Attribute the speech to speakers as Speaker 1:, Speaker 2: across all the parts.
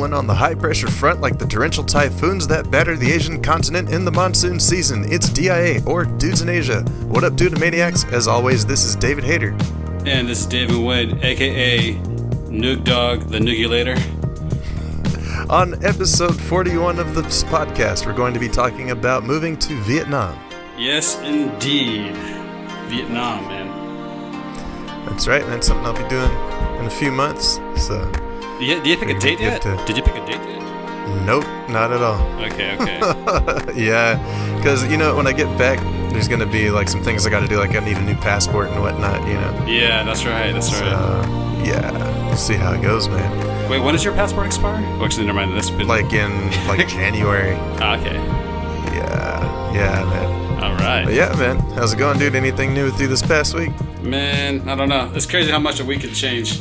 Speaker 1: blowing on the high-pressure front like the torrential typhoons that batter the Asian continent in the monsoon season. It's DIA, or Dudes in Asia. What up, Dude Maniacs? As always, this is David Hayter.
Speaker 2: And this is David Wade, a.k.a. Nuke Dog, the Nugulator.
Speaker 1: On episode 41 of this podcast, we're going to be talking about moving to Vietnam.
Speaker 2: Yes, indeed. Vietnam, man.
Speaker 1: That's right, man. Something I'll be doing in a few months. So,
Speaker 2: do you pick a date yet? Did you pick a date yet?
Speaker 1: Nope, not at all.
Speaker 2: Okay.
Speaker 1: Yeah, because, when I get back, there's going to be, some things I got to do. I need a new passport and whatnot,
Speaker 2: Yeah, that's right.
Speaker 1: Yeah, we'll see how it goes, man.
Speaker 2: Wait, when does your passport expire? Oh, actually, never mind. This
Speaker 1: in, January.
Speaker 2: Okay.
Speaker 1: Yeah, man.
Speaker 2: All right.
Speaker 1: But yeah, man. How's it going, dude? Anything new with you this past week?
Speaker 2: Man, I don't know. It's crazy how much a week can change.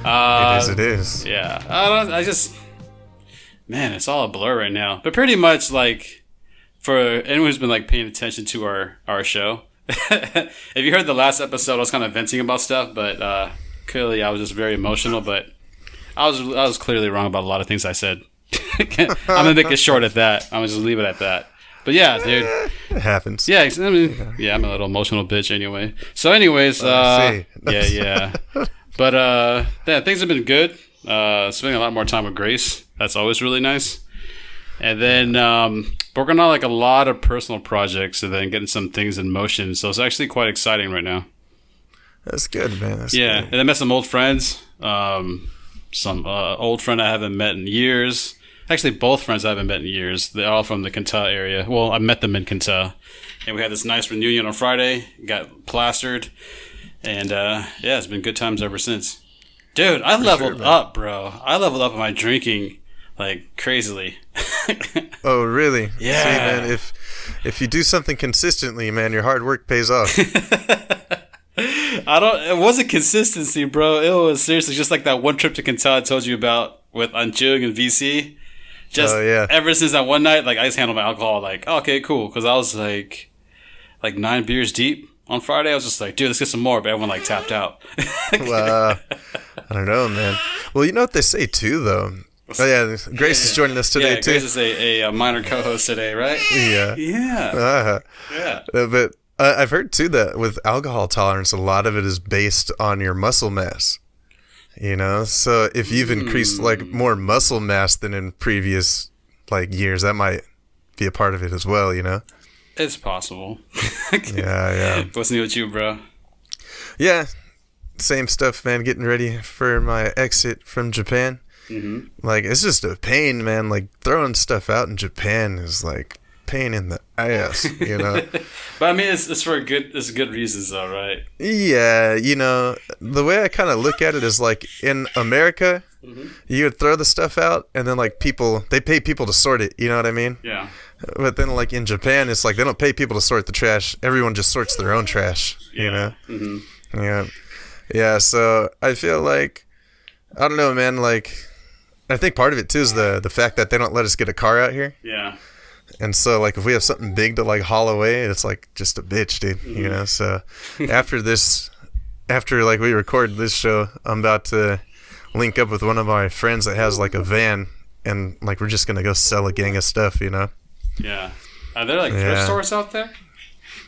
Speaker 1: It is.
Speaker 2: Yeah. Man, it's all a blur right now. But pretty much, for anyone who's been, paying attention to our show, if you heard the last episode, I was kind of venting about stuff, but clearly I was just very emotional, but I was clearly wrong about a lot of things I said. I'm going to make it short at that. I'm going to just leave it at that. But yeah, dude.
Speaker 1: It happens.
Speaker 2: Yeah, I'm a little emotional bitch anyway. So anyways, yeah. But things have been good. Spending a lot more time with Grace. That's always really nice. And then working on a lot of personal projects and then getting some things in motion. So it's actually quite exciting right now.
Speaker 1: That's good, man. That's
Speaker 2: good. And I met some old friends. Some old friend I haven't met in years. Actually, both friends I haven't met in years. They're all from the Kinta area. Well, I met them in Kinta. And we had this nice reunion on Friday. Got plastered. And, it's been good times ever since. Dude, I leveled up, bro. I leveled up on my drinking, crazily.
Speaker 1: Oh, really?
Speaker 2: Yeah.
Speaker 1: See, man, if you do something consistently, man, your hard work pays off.
Speaker 2: It wasn't consistency, bro. It was seriously just like that one trip to Kinta I told you about with Anjung and VC. Just ever since that one night, I just handled my alcohol okay, cool. Because I was 9 beers deep on Friday. I was just dude, let's get some more. But everyone tapped out.
Speaker 1: Well, I don't know, man. Well, you know what they say too, though. Oh yeah, Grace is joining us today too.
Speaker 2: Grace is a minor co-host today, right?
Speaker 1: Yeah.
Speaker 2: Yeah.
Speaker 1: But I've heard too that with alcohol tolerance, a lot of it is based on your muscle mass. So if you've increased more muscle mass than in previous years, that might be a part of it as well.
Speaker 2: It's possible.
Speaker 1: Yeah.
Speaker 2: What's new with you, bro?
Speaker 1: Yeah, same stuff, man. Getting ready for my exit from Japan.
Speaker 2: Mm-hmm.
Speaker 1: It's just a pain, man. Throwing stuff out in Japan is pain in the ass,
Speaker 2: But I mean, it's for good reasons, though, right?
Speaker 1: Yeah, the way I kind of look at it is in America, you would throw the stuff out, and then they pay people to sort it. You know what I mean?
Speaker 2: Yeah.
Speaker 1: But then in Japan, it's they don't pay people to sort the trash. Everyone just sorts their own trash.
Speaker 2: Mm-hmm.
Speaker 1: Yeah. So I feel I don't know, man. I think part of it too is the fact that they don't let us get a car out here.
Speaker 2: Yeah.
Speaker 1: And so, if we have something big to, haul away, it's, just a bitch, dude,
Speaker 2: Mm-hmm.
Speaker 1: So, after we record this show, I'm about to link up with one of my friends that has, a van, and, we're just going to go sell a gang of stuff,
Speaker 2: Yeah. Are there, thrift stores out there?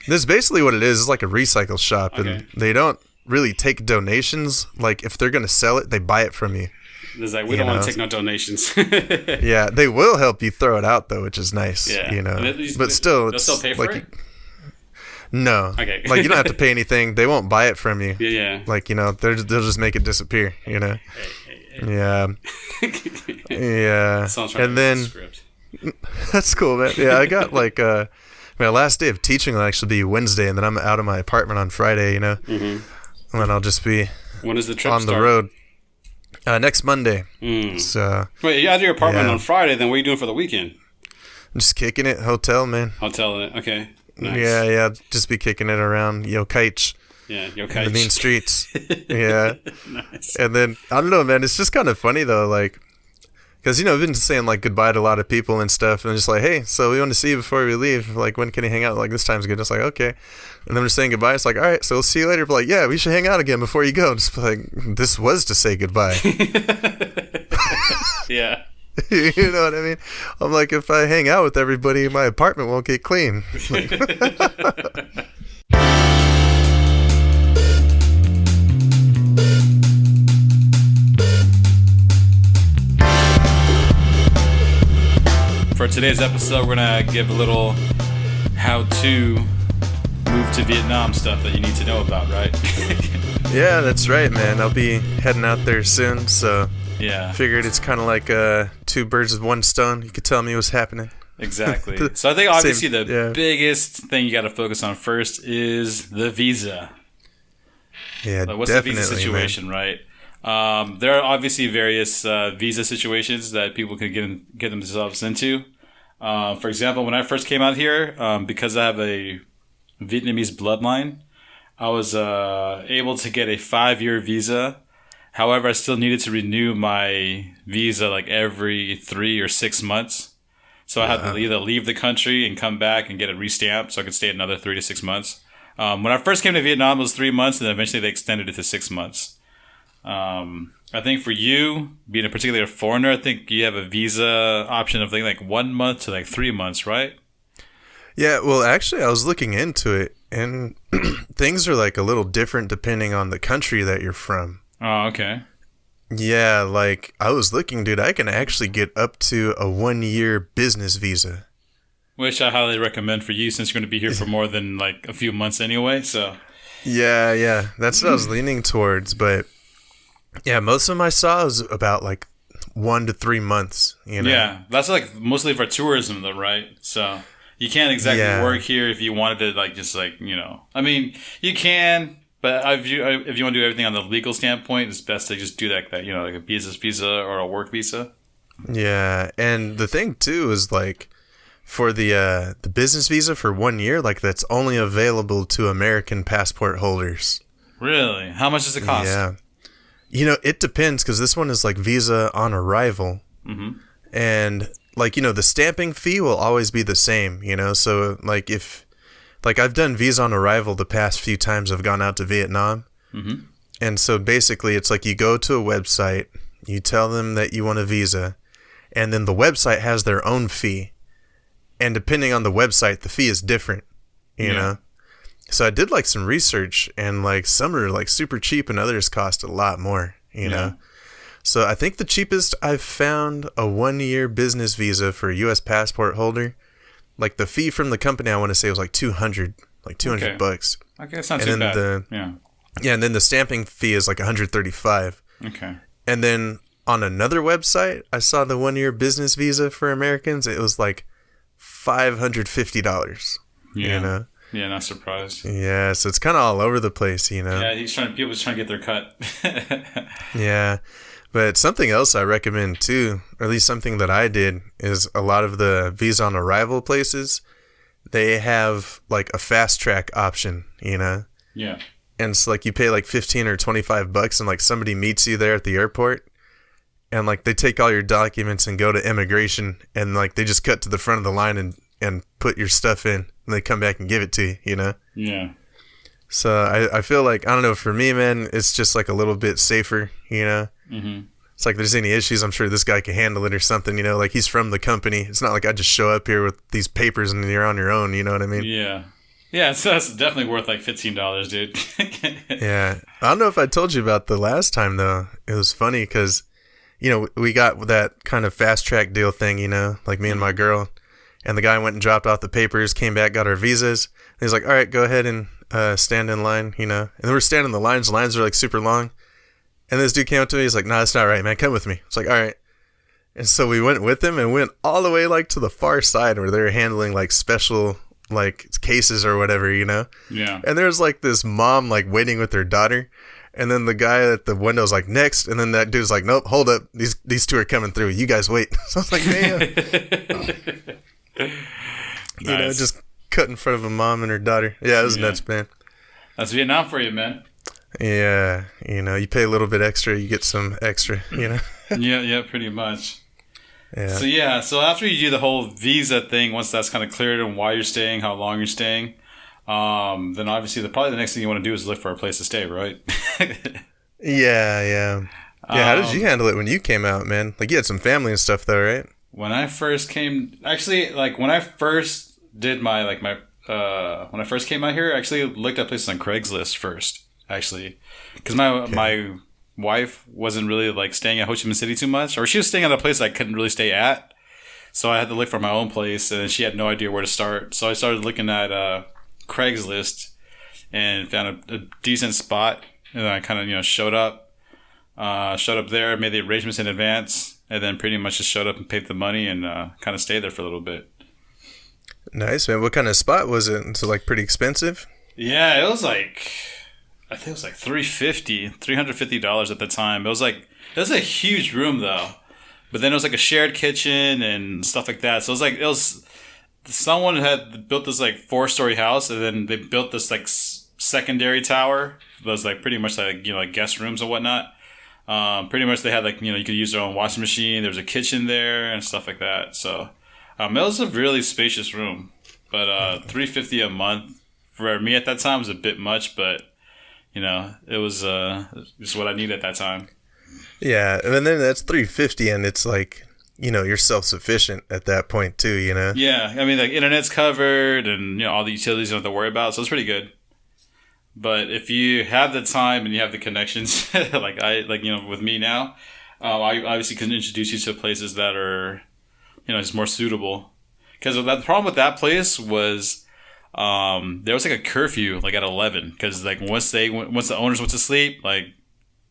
Speaker 1: This is basically what it is. It's a recycle shop,
Speaker 2: okay.
Speaker 1: And they don't really take donations. If they're going to sell it, they buy it from you.
Speaker 2: It's we don't want to take no donations.
Speaker 1: Yeah, they will help you throw it out, though, which is nice.
Speaker 2: Yeah.
Speaker 1: But still,
Speaker 2: they'll still pay for it?
Speaker 1: No.
Speaker 2: Okay.
Speaker 1: You don't have to pay anything. They won't buy it from you.
Speaker 2: Yeah.
Speaker 1: They'll just make it disappear, Hey. Yeah. Yeah.
Speaker 2: And
Speaker 1: then that's cool, man. Yeah, I got my last day of teaching will actually be Wednesday, and then I'm out of my apartment on Friday,
Speaker 2: Mm-hmm.
Speaker 1: And then I'll just be
Speaker 2: when does the trip
Speaker 1: on
Speaker 2: start?
Speaker 1: The road. Next Monday.
Speaker 2: So wait, you're out of your apartment on Friday, then what are you doing for the weekend?
Speaker 1: I'm just kicking it, hotel, man.
Speaker 2: Okay. Nice.
Speaker 1: Yeah, just be kicking it around Yokaich.
Speaker 2: Yeah, Yokaich.
Speaker 1: In the mean streets. Yeah.
Speaker 2: Nice.
Speaker 1: And then, I don't know, man, it's just kind of funny, though, because, I've been saying, goodbye to a lot of people and stuff, and just hey, so we want to see you before we leave. When can you hang out? This time's good. It's okay. And then we're saying goodbye. It's all right, so we'll see you later. But yeah, we should hang out again before you go. Just this was to say goodbye.
Speaker 2: Yeah.
Speaker 1: You know what I mean? I'm like, if I hang out with everybody, my apartment won't get clean.
Speaker 2: For today's episode, we're going to give a little how-to move to Vietnam stuff that you need to know about, right?
Speaker 1: Yeah, that's right, man. I'll be heading out there soon, so
Speaker 2: yeah.
Speaker 1: Figured it's kind of like two birds with one stone. You could tell me what's happening.
Speaker 2: Exactly. So I think obviously the biggest thing you got to focus on first is the visa.
Speaker 1: Yeah,
Speaker 2: like, what's the visa situation, man. Right? There are obviously various visa situations that people can get themselves into. For example, when I first came out here, because I have a Vietnamese bloodline, I was able to get a 5-year visa. However, I still needed to renew my visa like every 3 or 6 months. So I had to either leave the country and come back and get it restamped so I could stay another 3 to 6 months. When I first came to Vietnam, it was 3 months, and then eventually they extended it to 6 months. I think for you, being a particular foreigner, I think you have a visa option of like 1 month to like 3 months, right?
Speaker 1: Yeah, well, actually, I was looking into it, and things are like a little different depending on the country that you're from.
Speaker 2: Oh, okay.
Speaker 1: Yeah, like I was looking, dude, I can actually get up to a 1-year business visa.
Speaker 2: Which I highly recommend for you since you're going to be here for more than like a few months anyway, so.
Speaker 1: Yeah, that's what I was leaning towards, but yeah, most of them I saw was about like 1 to 3 months, you know?
Speaker 2: Yeah, that's like mostly for tourism though, right? So you can't exactly work here if you wanted to like just like, you know. I mean, you can, but if you want to do everything on the legal standpoint, it's best to just do that, you know, like a business visa or a work visa.
Speaker 1: Yeah, and the thing too is like for the business visa for 1 year, like that's only available to American passport holders.
Speaker 2: Really? How much does it cost?
Speaker 1: Yeah. You know, it depends because this one is like visa on arrival. Mm-hmm. And like, you know, the stamping fee will always be the same, you know? So like like I've done visa on arrival the past few times I've gone out to Vietnam. Mm-hmm. And so basically it's like you go to a website, you tell them that you want a visa, and then the website has their own fee. And depending on the website, the fee is different, you know? So I did like some research, and like some are like super cheap and others cost a lot more, you know? So I think the cheapest I've found a 1-year business visa for a U.S. passport holder, like the fee from the company I want to say was like $200 bucks.
Speaker 2: Okay, that's not too bad.
Speaker 1: Yeah, and then the stamping fee is like $135.
Speaker 2: Okay.
Speaker 1: And then on another website, I saw the 1-year business visa for Americans. It was like $550.
Speaker 2: Yeah.
Speaker 1: You know?
Speaker 2: Yeah, not surprised.
Speaker 1: Yeah, so it's kind of all over the place, you know?
Speaker 2: Yeah, people trying to get their cut.
Speaker 1: Yeah, but something else I recommend too, or at least something that I did, is a lot of the visa on arrival places, they have like a fast track option, you know?
Speaker 2: Yeah.
Speaker 1: And it's like you pay like $15 or $25 and like somebody meets you there at the airport, and like they take all your documents and go to immigration, and like they just cut to the front of the line and put your stuff in, and they come back and give it to you, you know?
Speaker 2: Yeah.
Speaker 1: So I feel like, I don't know, for me, man, it's just like a little bit safer, you know? Mm-hmm. It's like if there's any issues, I'm sure this guy can handle it or something, you know? Like he's from the company. It's not like I just show up here with these papers and you're on your own, you know what I mean?
Speaker 2: Yeah. Yeah, so that's definitely worth like $15, dude.
Speaker 1: Yeah. I don't know if I told you about the last time, though. It was funny because, you know, we got that kind of fast track deal thing, you know, like me and my girl. And the guy went and dropped off the papers, came back, got our visas. And he's like, all right, go ahead and stand in line, you know. And then we're standing in the lines. The lines are like super long. And this dude came up to me. He's like, nah, that's not right, man. Come with me. It's like, all right. And so we went with him and went all the way like to the far side where they're handling like special like cases or whatever, you know.
Speaker 2: Yeah.
Speaker 1: And there's like this mom like waiting with her daughter. And then the guy at the window's like, next. And then that dude's like, nope, hold up. These two are coming through. You guys wait. So I was like, damn. You know, just cut in front of a mom and her daughter. Yeah, it was nuts, man.
Speaker 2: That's Vietnam for you, man.
Speaker 1: Yeah, you know, you pay a little bit extra, you get some extra, you know?
Speaker 2: Yeah, pretty much. Yeah. So after you do the whole visa thing, once that's kind of cleared and why you're staying, how long you're staying, then obviously probably the next thing you want to do is look for a place to stay, right?
Speaker 1: Yeah. Yeah, how did you handle it when you came out, man? Like, you had some family and stuff, though, right?
Speaker 2: When I first came, actually, like when I first did my when I first came out here, I actually looked at places on Craigslist first, actually, because my wife wasn't really like staying at Ho Chi Minh City too much, or she was staying at a place I couldn't really stay at, so I had to look for my own place, and she had no idea where to start. So I started looking at Craigslist and found a decent spot, and then I kind of showed up there, made the arrangements in advance, and then pretty much just showed up and paid the money and kind of stayed there for a little bit.
Speaker 1: Nice, man. What kind of spot was it? So, like, pretty expensive?
Speaker 2: Yeah, it was like, I think it was like $350 at the time. It was a huge room though, but then it was like a shared kitchen and stuff like that. So it was someone had built this like 4-story house, and then they built this like secondary tower that was like pretty much like like guest rooms and whatnot. Pretty much they had like you could use their own washing machine. There was a kitchen there and stuff like that. So it was a really spacious room, but $350 a month for me at that time was a bit much, but it was just what I needed at that time.
Speaker 1: Yeah, and then that's $350, and it's like you're self-sufficient at that point too.
Speaker 2: Yeah, I mean like internet's covered, and all the utilities you don't have to worry about, so it's pretty good. But if you have the time and you have the connections, with me now, I obviously can introduce you to places that are just more suitable. Because the problem with that place was there was like a curfew like at 11, because like once the owners went to sleep, like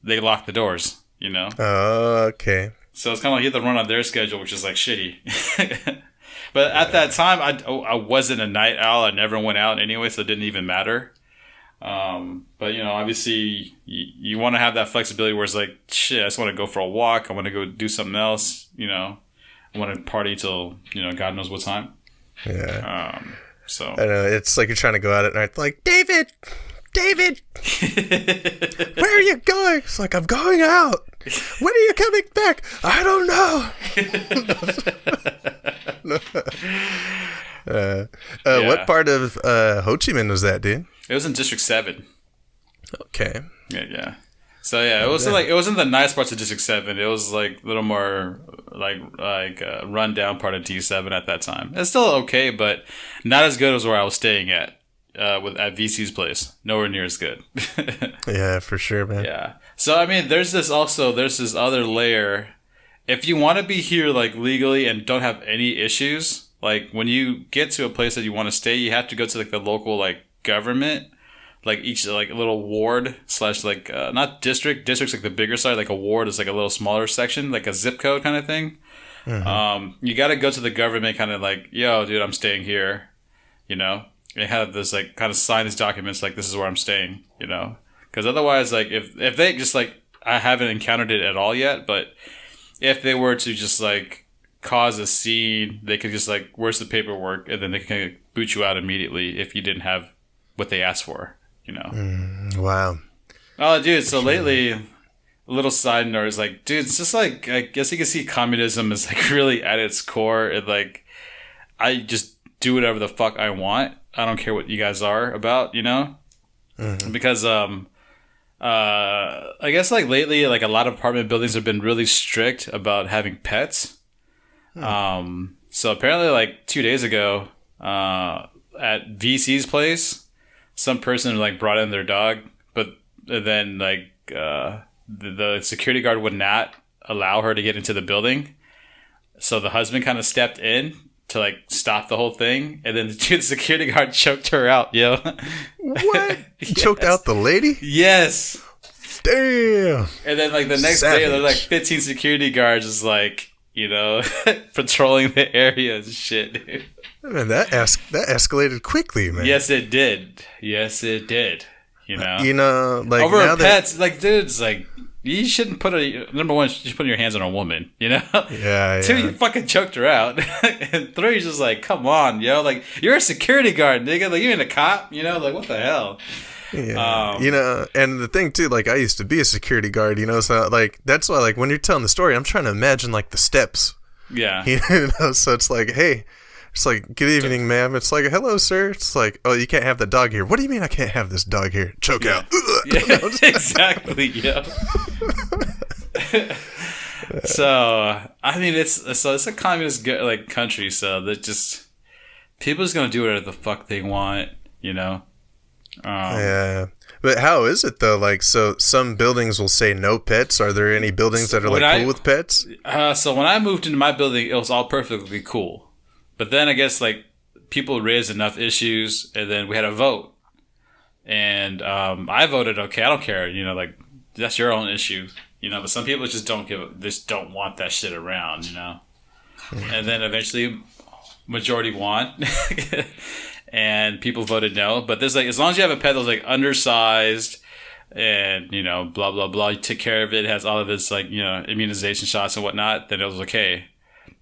Speaker 2: they locked the doors.
Speaker 1: Oh, okay.
Speaker 2: So it's kind of like you have to run on their schedule, which is like shitty. But at that time, I wasn't a night owl. I never went out anyway, so it didn't even matter. But obviously you want to have that flexibility where it's like, shit, I just want to go for a walk. I want to go do something else. I want to party till, God knows what time.
Speaker 1: Yeah.
Speaker 2: So
Speaker 1: I know, it's like you're trying to go out at night, like, David, where are you going? It's like, I'm going out. When are you coming back? I don't know.
Speaker 2: Yeah.
Speaker 1: What part of Ho Chi Minh was that, dude?
Speaker 2: It was in District 7.
Speaker 1: Okay.
Speaker 2: Yeah. So yeah, it wasn't the nice parts of District 7. It was like a little more like run down part of D7 at that time. It's still okay, but not as good as where I was staying at at VC's place. Nowhere near as good.
Speaker 1: Yeah, for sure, man.
Speaker 2: Yeah. So I mean, there's this other layer. If you want to be here like legally and don't have any issues, like when you get to a place that you want to stay, you have to go to like the local like government, like each like a little ward / like not district's like the bigger side, like a ward is like a little smaller section, like a zip code kind of thing. Mm-hmm. You got to go to the government, kind of like, yo, dude, I'm staying here, and have this like kind of sign these documents like this is where I'm staying, because otherwise like if they just like, I haven't encountered it at all yet, but if they were to just like cause a scene, they could just like, where's the paperwork, and then they can boot you out immediately if you didn't have what they asked for,
Speaker 1: Wow.
Speaker 2: Oh, dude. So lately, a little side note is like, dude, it's just like, I guess you can see communism is like really at its core. And like, I just do whatever the fuck I want. I don't care what you guys are about, Mm-hmm. Because, I guess like lately, like a lot of apartment buildings have been really strict about having pets. So apparently like 2 days ago, at VC's place, some person like brought in their dog, but then like the security guard would not allow her to get into the building. So the husband kind of stepped in to like stop the whole thing, and then the security guard choked her out. Yo,
Speaker 1: what?
Speaker 2: Yes.
Speaker 1: Choked out the lady?
Speaker 2: Yes.
Speaker 1: Damn.
Speaker 2: And then like the next day, there's like 15 security guards just like patrolling the area and shit, dude.
Speaker 1: Man, that escalated quickly, man.
Speaker 2: Yes, it did.
Speaker 1: Like
Speaker 2: over
Speaker 1: now
Speaker 2: pets, like dudes, like you shouldn't number one, you should put your hands on a woman,
Speaker 1: Yeah.
Speaker 2: 2, you fucking choked her out, and 3, you're just like, come on, yo, like you're a security guard, nigga, like you ain't a cop, like what the hell.
Speaker 1: Yeah. And the thing too, like I used to be a security guard, so like that's why like when you're telling the story, I'm trying to imagine like the steps.
Speaker 2: Yeah.
Speaker 1: So it's like, hey, it's like, good evening, ma'am. It's like, hello, sir. It's like, oh, you can't have the dog here. What do you mean I can't have this dog here? Choke out.
Speaker 2: Yeah, exactly. Yeah. So I mean, it's a communist like country, so that just people just gonna do whatever the fuck they want, you know.
Speaker 1: Yeah. But how is it though? Like, so some buildings will say no pets. Are there any buildings that are like cool with pets?
Speaker 2: So when I moved into my building, it was all perfectly cool. But then I guess like people raised enough issues, and then we had a vote, and I voted okay. I don't care, you know, like that's your own issue, you know. But some people just don't want that shit around, you know. And then eventually, majority won. And people voted no, but there's like, as long as you have a pet that's like undersized and, you know, blah, blah, blah, you take care of it, has all of its like, you know, immunization shots and whatnot, then it was okay.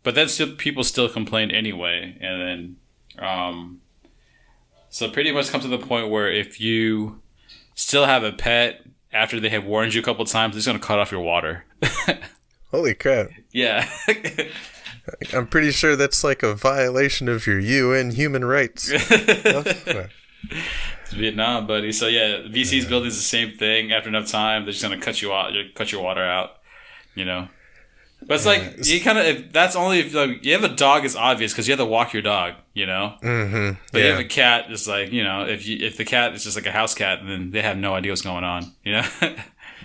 Speaker 2: But then people still complained anyway. And then, so pretty much come to the point where if you still have a pet after they have warned you a couple of times, they're just going to cut off your water.
Speaker 1: Holy crap.
Speaker 2: Yeah.
Speaker 1: I'm pretty sure that's like a violation of your UN human rights.
Speaker 2: It's Vietnam, buddy. So yeah, VC's building's the same thing. After enough time, they're just gonna cut you out, cut your water out. You know, but it's like you kind of. That's only if like, you have a dog, is obvious because you have to walk your dog. You know, but you have a cat. It's like, you know, if the cat is just like a house cat, then they have no idea what's going on. You know.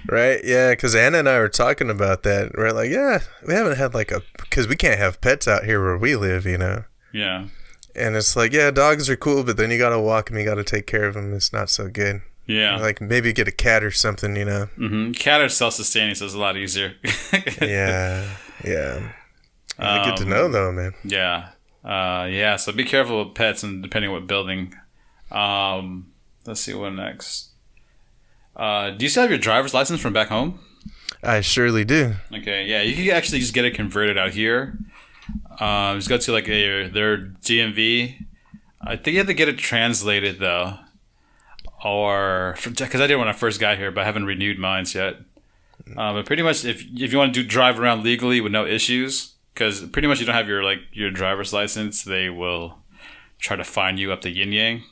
Speaker 1: Right, yeah, because Anna and I were talking about that. We're like, yeah, we haven't had like because we can't have pets out here where we live, you know?
Speaker 2: Yeah.
Speaker 1: And it's like, yeah, dogs are cool, but then you gotta walk them, you gotta take care of them. It's not so good.
Speaker 2: Yeah.
Speaker 1: Like maybe get a cat or something, you know?
Speaker 2: Mm-hmm. Cat are self-sustaining, so it's a lot easier.
Speaker 1: Yeah. Good to know, though, man.
Speaker 2: Yeah. Yeah, so be careful with pets and depending on what building. Let's see what next. Do you still have your driver's license from back home?
Speaker 1: I surely do.
Speaker 2: Okay, yeah, you can actually just get it converted out here. Just go to like their DMV. I think you have to get it translated though, or because I did when I first got here, but I haven't renewed mine yet. But pretty much, if you want to drive around legally with no issues, because pretty much you don't have your driver's license, they will try to fine you up the yin yang.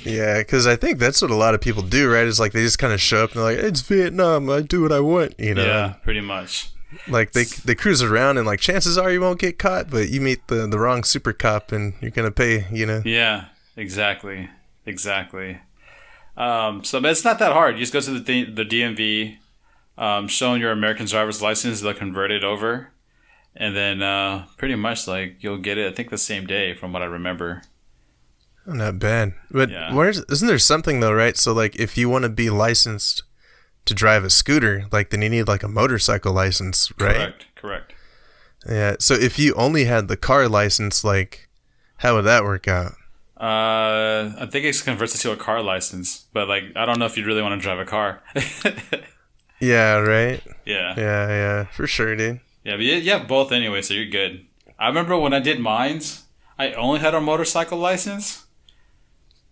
Speaker 1: Yeah, because I think that's what a lot of people do, right? Is like they just kind of show up and they're like, it's Vietnam, I do what I want, you know?
Speaker 2: Yeah, pretty much.
Speaker 1: Like they cruise around and like chances are you won't get caught, but you meet the wrong super cop and you're going to pay, you know?
Speaker 2: Yeah, exactly. So but it's not that hard. You just go to the DMV, showing your American driver's license, they'll convert it over. And then pretty much like you'll get it, I think the same day from what I remember.
Speaker 1: Not bad. But isn't there something though, right? So like if you want to be licensed to drive a scooter, like then you need like a motorcycle license, right?
Speaker 2: Correct.
Speaker 1: Yeah. So if you only had the car license, like how would that work out?
Speaker 2: I think it converts it to a car license, but like I don't know if you really want to drive a car.
Speaker 1: Yeah, right?
Speaker 2: Yeah,
Speaker 1: for sure, dude.
Speaker 2: Yeah, but you have both anyway, so you're good. I remember when I did mines, I only had a motorcycle license.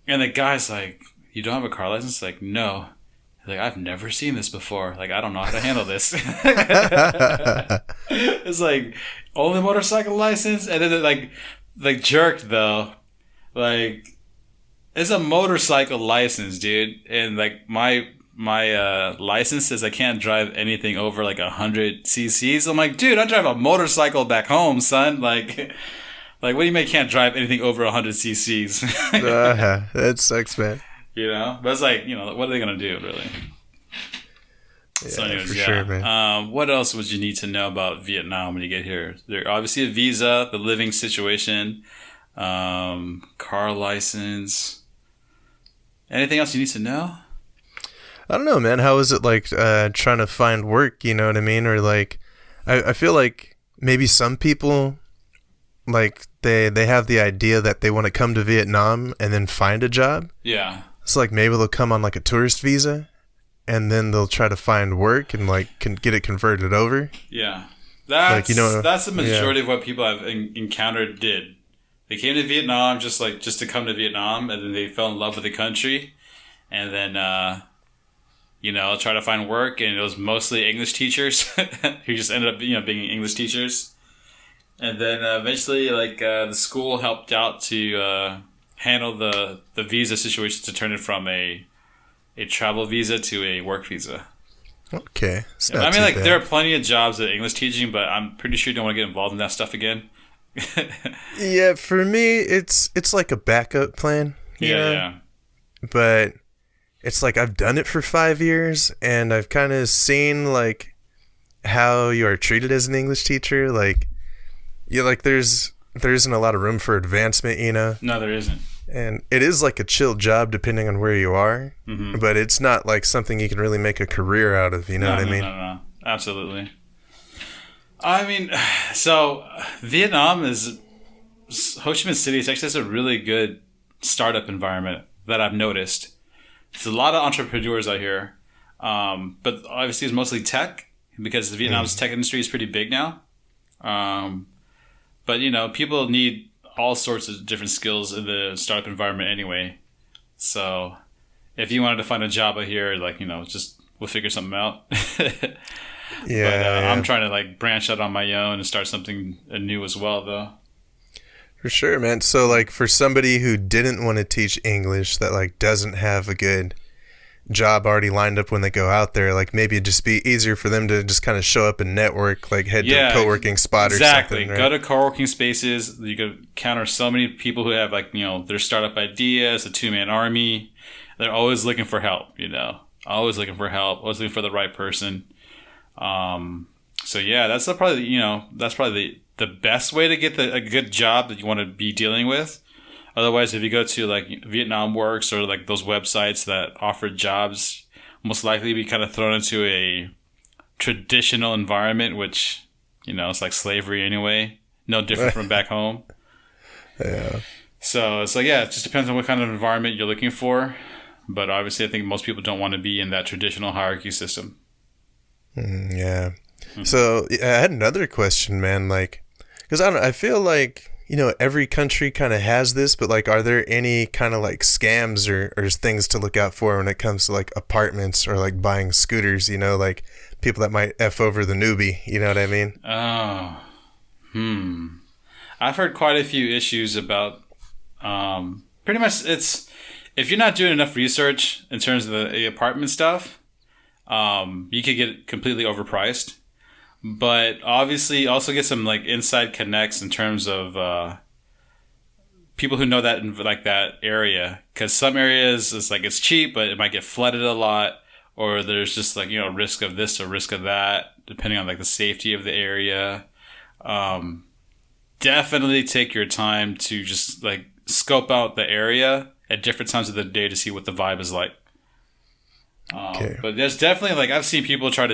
Speaker 2: And the guy's like, you don't have a car license? Like, no. He's like, I've never seen this before. Like, I don't know how to handle this. It's like, only motorcycle license? And then like jerked though. Like, it's a motorcycle license, dude. And like my license says I can't drive anything over like 100 cc's. I'm like, dude, I drive a motorcycle back home, son. Like, what do you mean can't drive anything over 100 cc's?
Speaker 1: That sucks, man.
Speaker 2: You know? But it's like, you know, what are they going to do, really?
Speaker 1: Yeah,
Speaker 2: so anyways,
Speaker 1: for sure, man.
Speaker 2: What else would you need to know about Vietnam when you get here? There obviously a visa, the living situation, car license. Anything else you need to know?
Speaker 1: I don't know, man. How is it like trying to find work, you know what I mean? Or like, I feel like maybe some people... like they have the idea that they want to come to Vietnam and then find a job.
Speaker 2: Yeah.
Speaker 1: So like maybe they'll come on like a tourist visa and then they'll try to find work and like can get it converted over.
Speaker 2: Yeah. That's
Speaker 1: like, you know,
Speaker 2: that's the majority of what people I've encountered did. They came to Vietnam just to come to Vietnam, and then they fell in love with the country, and then you know, try to find work, and it was mostly English teachers who just ended up, you know, being English teachers. And then eventually, like, the school helped out to handle the visa situation to turn it from a travel visa to a work visa.
Speaker 1: Okay, it's
Speaker 2: Yeah,
Speaker 1: not
Speaker 2: I mean,
Speaker 1: too
Speaker 2: like
Speaker 1: bad.
Speaker 2: there are plenty of jobs at English teaching, but I'm pretty sure you don't want to get involved in that stuff again.
Speaker 1: Yeah, for me, it's like a backup plan, you
Speaker 2: Yeah,
Speaker 1: know.
Speaker 2: yeah.
Speaker 1: But it's like I've done it for 5 years, and I've kind of seen like how you are treated as an English teacher. Like, you like there isn't a lot of room for advancement, you know.
Speaker 2: No, there isn't.
Speaker 1: And it is like a chill job depending on where you are,
Speaker 2: Mm-hmm.
Speaker 1: but it's not like something you can really make a career out of. You know
Speaker 2: No,
Speaker 1: what I
Speaker 2: no,
Speaker 1: mean?
Speaker 2: no. Absolutely. I mean, so Vietnam is Ho Chi Minh City is actually has a really good startup environment that I've noticed. There's a lot of entrepreneurs out here, but obviously it's mostly tech because Vietnam's tech industry is pretty big now. But you know, people need all sorts of different skills in the startup environment anyway. So if you wanted to find a job out here, like, you know, just we'll figure something out.
Speaker 1: Yeah,
Speaker 2: But
Speaker 1: yeah.
Speaker 2: I'm trying to like branch out on my own and start something new as well, though.
Speaker 1: For sure, man. So, like, for somebody who didn't want to teach English, that like doesn't have a good job already lined up when they go out there, like maybe it'd just be easier for them to just kind of show up and network, like head to a co-working spot
Speaker 2: exactly.
Speaker 1: or something. Right?
Speaker 2: Go to co-working spaces. You could encounter so many people who have like, you know, their startup ideas, a two-man army. They're always looking for help, you know, always looking for help, always looking for the right person. So yeah, that's probably the best way to get a good job that you want to be dealing with. Otherwise, if you go to like Vietnam Works or like those websites that offer jobs, most likely be kind of thrown into a traditional environment, which, you know, it's like slavery anyway. No different from back home.
Speaker 1: Yeah.
Speaker 2: So it's like, yeah, it just depends on what kind of environment you're looking for. But obviously, I think most people don't want to be in that traditional hierarchy system.
Speaker 1: Yeah. So I had another question, man. Like, because I feel like, you know, every country kind of has this, but like, are there any kind of like scams or things to look out for when it comes to like apartments or like buying scooters? You know, like people that might F over the newbie. You know what I mean?
Speaker 2: I've heard quite a few issues about. Pretty much, it's if you're not doing enough research in terms of the apartment stuff, you could get completely overpriced. But obviously, also get some like inside connects in terms of people who know that in like that area. Because some areas it's like it's cheap, but it might get flooded a lot, or there's just like, you know, risk of this or risk of that, depending on like the safety of the area. Definitely take your time to just like scope out the area at different times of the day to see what the vibe is like.
Speaker 1: Okay.
Speaker 2: But there's definitely like I've seen people try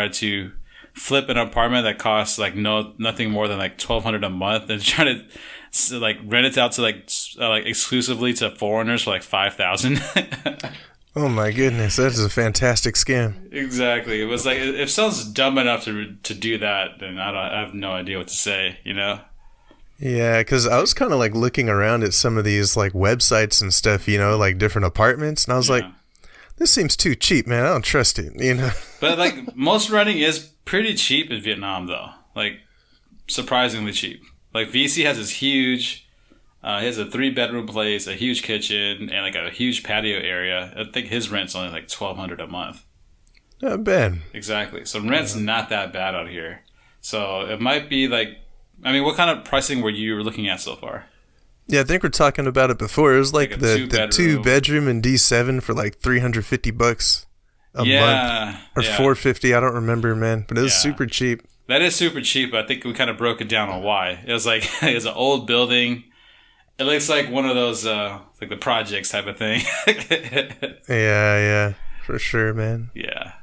Speaker 2: to flip an apartment that costs like nothing more than like $1,200 a month and try to like rent it out to like exclusively to foreigners for like $5,000.
Speaker 1: Oh my goodness, that is a fantastic scam.
Speaker 2: Exactly. It was like if someone's dumb enough to do that, then I have no idea what to say. You know.
Speaker 1: Yeah, because I was kind of like looking around at some of these like websites and stuff, you know, like different apartments, and I was like, this seems too cheap, man. I don't trust it, you know.
Speaker 2: But like most renting is pretty cheap in Vietnam, though. Like surprisingly cheap. Like VC has this huge. He has a 3-bedroom place, a huge kitchen, and like a huge patio area. I think his rent's only like $1,200 a month.
Speaker 1: Not bad.
Speaker 2: Exactly. So rent's not that bad out here. So it might be like, I mean, what kind of pricing were you looking at so far?
Speaker 1: Yeah, I think we're talking about it before. It was like,
Speaker 2: Like a
Speaker 1: the
Speaker 2: two-bedroom.
Speaker 1: 2-bedroom in D7 for like $350 a month or $450. I don't remember, man, but it was super cheap.
Speaker 2: That is super cheap. I think we kind of broke it down on why. It was like it was an old building. It looks like one of those like the projects type of thing.
Speaker 1: Yeah, for sure, man.
Speaker 2: Yeah.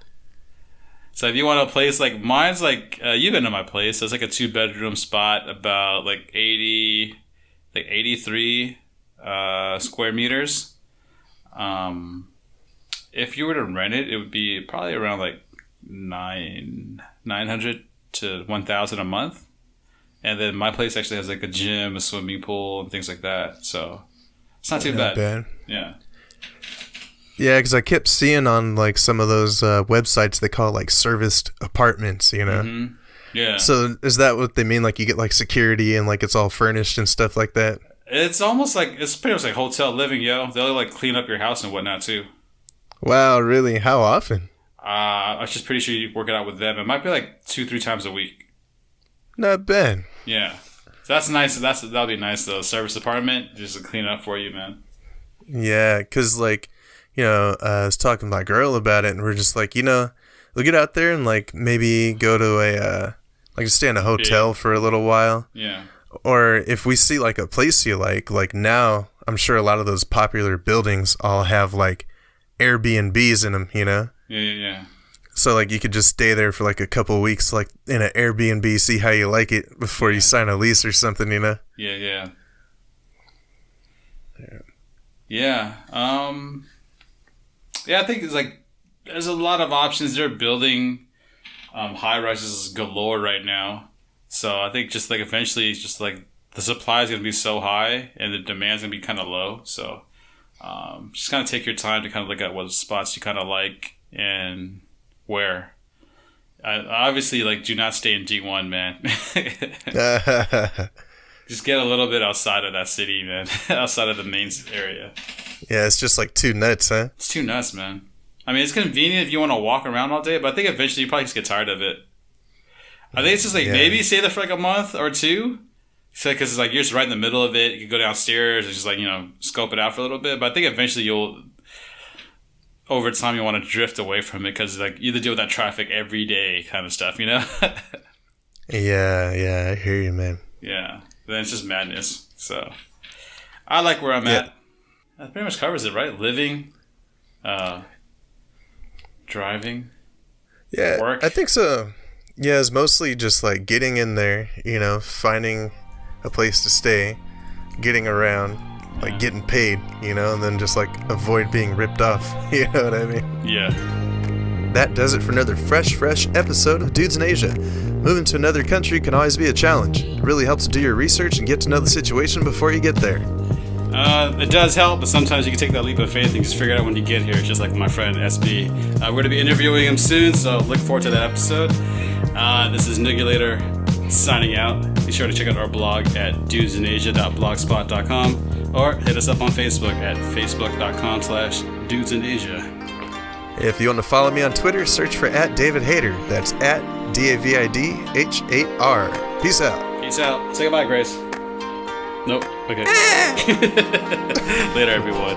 Speaker 2: So if you want a place like mine's like you've been to my place. It's like a 2-bedroom spot, about like 83 square meters. If you were to rent it, it would be probably around like 900 to 1,000 a month. And then my place actually has like a gym, a swimming pool, and things like that. So it's not too bad. Yeah.
Speaker 1: Yeah, because I kept seeing on like some of those websites they call like serviced apartments, you know.
Speaker 2: Mm-hmm. Yeah.
Speaker 1: So is that what they mean? Like you get like security and like it's all furnished and stuff like that?
Speaker 2: It's almost like it's pretty much like hotel living, yo. They'll like clean up your house and whatnot too.
Speaker 1: Wow, really? How often?
Speaker 2: I was just pretty sure you work it out with them. It might be like 2-3 times a week.
Speaker 1: Not bad.
Speaker 2: Yeah. So that's nice. That'll be nice though. Service department just to clean up for you, man.
Speaker 1: Yeah, because, like, I was talking to my girl about it, and we're just like, we'll get out there and, like, maybe go to stay in a hotel for a little while.
Speaker 2: Yeah.
Speaker 1: Or if we see, like, a place you like now, I'm sure a lot of those popular buildings all have, like, Airbnbs in them,
Speaker 2: Yeah.
Speaker 1: So, like, you could just stay there for, like, a couple of weeks, like, in an Airbnb, see how you like it before you sign a lease or something,
Speaker 2: Yeah. Yeah. I think it's like there's a lot of options. They're building high rises galore right now. So I think just like eventually it's just like the supply is going to be so high and the demand is going to be kind of low. So just kind of take your time to kind of look at what spots you kind of like and where. I obviously, like, do not stay in D1, man. Just get a little bit outside of that city, man. Outside of the main area.
Speaker 1: Yeah, it's just like too nuts, huh?
Speaker 2: It's too nuts, man. I mean, it's convenient if you want to walk around all day, but I think eventually you probably just get tired of it. I think it's just like maybe stay there for like a month or two. Because it's like you're just right in the middle of it. You can go downstairs and just like, scope it out for a little bit. But I think eventually over time, you want to drift away from it because like you either deal with that traffic every day kind of stuff,
Speaker 1: Yeah, I hear you, man.
Speaker 2: Yeah. Then it's just madness. So I like where I'm at. That pretty much covers it, right? Living, driving, work.
Speaker 1: I think so. Yeah, it's mostly just like getting in there, finding a place to stay, getting around, like getting paid, and then just like avoid being ripped off. You know what I mean?
Speaker 2: Yeah.
Speaker 1: That does it for another fresh episode of Dudes in Asia. Moving to another country can always be a challenge. It really helps to do your research and get to know the situation before you get there.
Speaker 2: It does help, but sometimes you can take that leap of faith and just figure it out when you get here, just like my friend SB. We're going to be interviewing him soon, so look forward to that episode. This is Nugulator signing out. Be sure to check out our blog at dudesinasia.blogspot.com or hit us up on Facebook at facebook.com/dudesinasia.
Speaker 1: If you want to follow me on Twitter, search for @DavidHater. That's @DavidHater. Peace out.
Speaker 2: Peace out. Say goodbye, Grace. Nope. Okay. Later, everyone.